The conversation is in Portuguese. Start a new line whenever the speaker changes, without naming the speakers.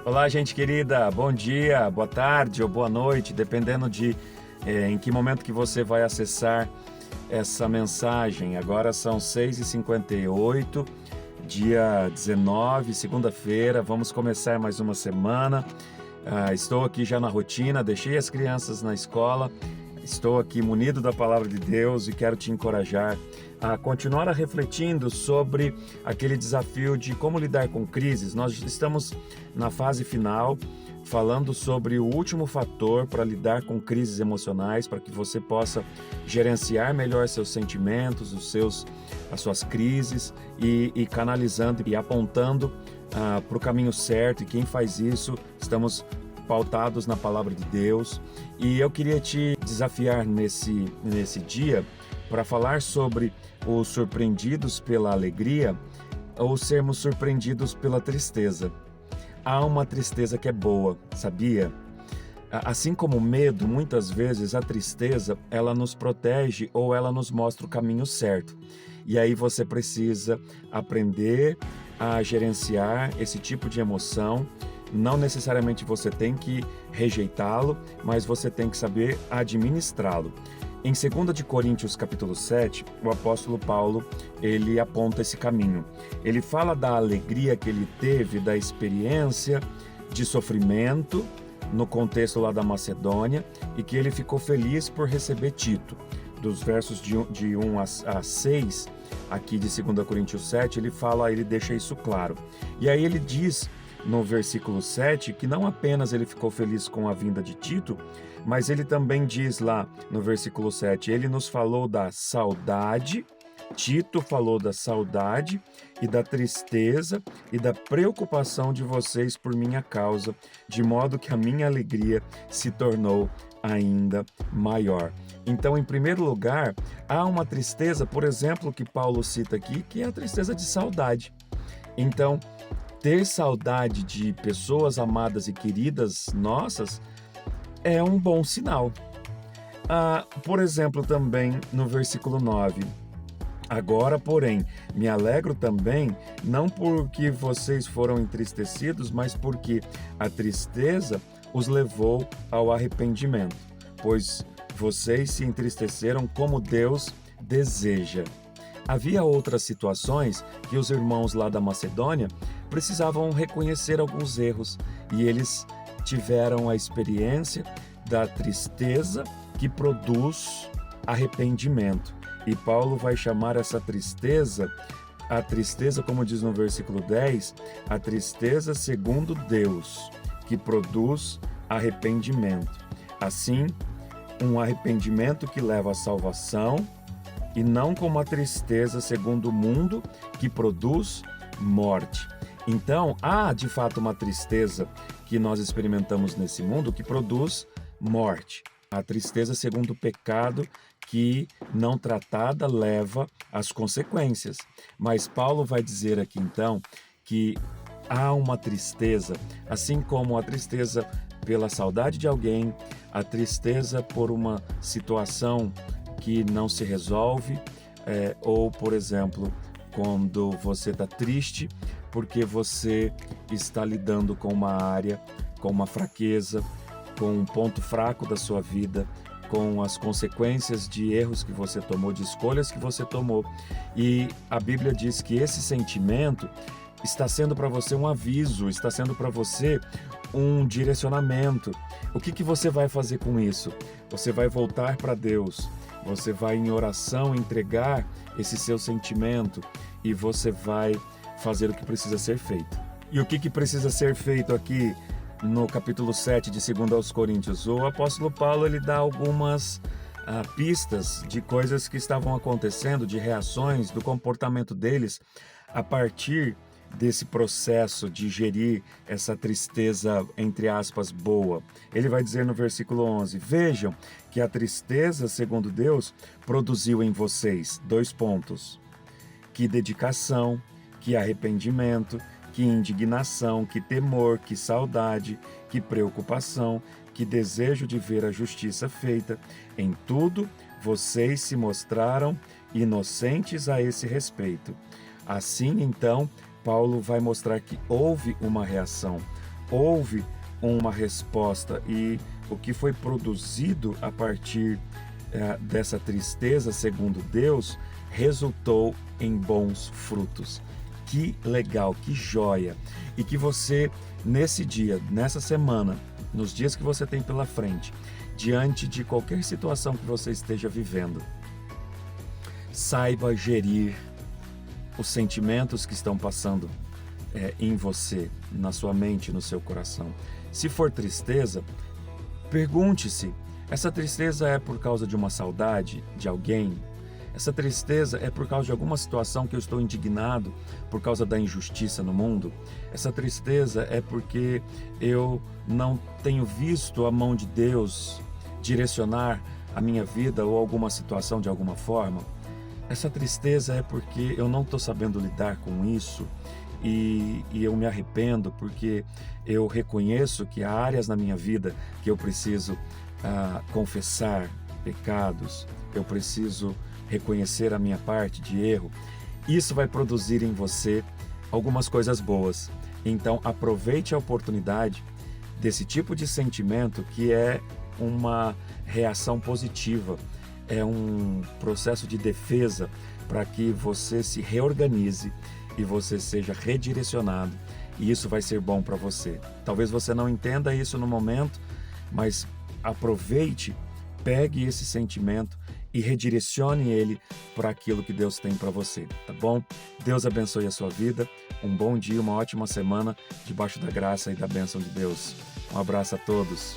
Olá, gente querida, bom dia, boa tarde ou boa noite, dependendo de em que momento que você vai acessar essa mensagem. Agora são 6h58, dia 19, segunda-feira, vamos começar mais uma semana. Estou aqui já na rotina, deixei as crianças na escola, estou aqui munido da palavra de Deus e quero te encorajar a continuar refletindo sobre aquele desafio de como lidar com crises. Nós estamos na fase final, falando sobre o último fator para lidar com crises emocionais, para que você possa gerenciar melhor seus sentimentos, as suas crises e canalizando e apontando para o caminho certo. E quem faz isso, estamos pautados na palavra de Deus. E eu queria te desafiar nesse dia para falar sobre os surpreendidos pela alegria ou sermos surpreendidos pela tristeza. Há uma tristeza que é boa, sabia? Assim como o medo, muitas vezes a tristeza, ela nos protege ou ela nos mostra o caminho certo. E aí você precisa aprender a gerenciar esse tipo de emoção. Não necessariamente você tem que rejeitá-lo, mas você tem que saber administrá-lo. Em 2 Coríntios capítulo 7, o apóstolo Paulo, ele aponta esse caminho. Ele fala da alegria que ele teve, da experiência de sofrimento no contexto lá da Macedônia e que ele ficou feliz por receber Tito. Dos versos de 1 a 6, aqui de 2 Coríntios 7, ele deixa isso claro. E aí ele diz no versículo 7 que não apenas ele ficou feliz com a vinda de Tito, mas ele também diz lá no versículo 7, ele nos falou da saudade, Tito falou da saudade e da tristeza e da preocupação de vocês por minha causa, de modo que a minha alegria se tornou ainda maior. Então, em primeiro lugar, há uma tristeza, por exemplo, que Paulo cita aqui, que é a tristeza de saudade. Então, ter saudade de pessoas amadas e queridas nossas é um bom sinal. Por exemplo, também no versículo 9. Agora, porém, me alegro também, não porque vocês foram entristecidos, mas porque a tristeza os levou ao arrependimento, pois vocês se entristeceram como Deus deseja. Havia outras situações que os irmãos lá da Macedônia precisavam reconhecer alguns erros e eles tiveram a experiência da tristeza que produz arrependimento. E Paulo vai chamar essa tristeza, a tristeza, como diz no versículo 10, a tristeza segundo Deus, que produz arrependimento. Assim, um arrependimento que leva à salvação, e não como a tristeza segundo o mundo, que produz morte. Então, há de fato uma tristeza que nós experimentamos nesse mundo que produz morte. A tristeza segundo o pecado, que não tratada leva às consequências. Mas Paulo vai dizer aqui então que há uma tristeza, assim como a tristeza pela saudade de alguém, a tristeza por uma situação que não se resolve, ou, por exemplo, quando você está triste porque você está lidando com uma área, com uma fraqueza, com um ponto fraco da sua vida, com as consequências de erros que você tomou, de escolhas que você tomou. E a Bíblia diz que esse sentimento está sendo para você um aviso, está sendo para você um direcionamento. O que você vai fazer com isso? Você vai voltar para Deus, você vai em oração entregar esse seu sentimento e você vai fazer o que precisa ser feito. E o que precisa ser feito aqui no capítulo 7 de 2 aos Coríntios? O apóstolo Paulo ele dá algumas pistas de coisas que estavam acontecendo, de reações, do comportamento deles a partir desse processo de gerir essa tristeza, entre aspas, boa. Ele vai dizer no versículo 11, vejam que a tristeza, segundo Deus, produziu em vocês, que dedicação, que arrependimento, que indignação, que temor, que saudade, que preocupação, que desejo de ver a justiça feita. Em tudo, vocês se mostraram inocentes a esse respeito. Assim, então, Paulo vai mostrar que houve uma reação, houve uma resposta e o que foi produzido a partir dessa tristeza, segundo Deus, resultou em bons frutos. Que legal, que joia! E que você, nesse dia, nessa semana, nos dias que você tem pela frente, diante de qualquer situação que você esteja vivendo, saiba gerir os sentimentos que estão passando em você, na sua mente, no seu coração. Se for tristeza, pergunte-se: essa tristeza é por causa de uma saudade de alguém? Essa tristeza é por causa de alguma situação que eu estou indignado por causa da injustiça no mundo? Essa tristeza é porque eu não tenho visto a mão de Deus direcionar a minha vida ou alguma situação de alguma forma? Essa tristeza é porque eu não estou sabendo lidar com isso e eu me arrependo porque eu reconheço que há áreas na minha vida que eu preciso confessar pecados, eu preciso reconhecer a minha parte de erro. Isso vai produzir em você algumas coisas boas. Então aproveite a oportunidade desse tipo de sentimento que é uma reação positiva, é um processo de defesa para que você se reorganize e você seja redirecionado, e isso vai ser bom para você. Talvez você não entenda isso no momento, mas aproveite, pegue esse sentimento e redirecione ele para aquilo que Deus tem para você, tá bom? Deus abençoe a sua vida, um bom dia, uma ótima semana, debaixo da graça e da bênção de Deus. Um abraço a todos.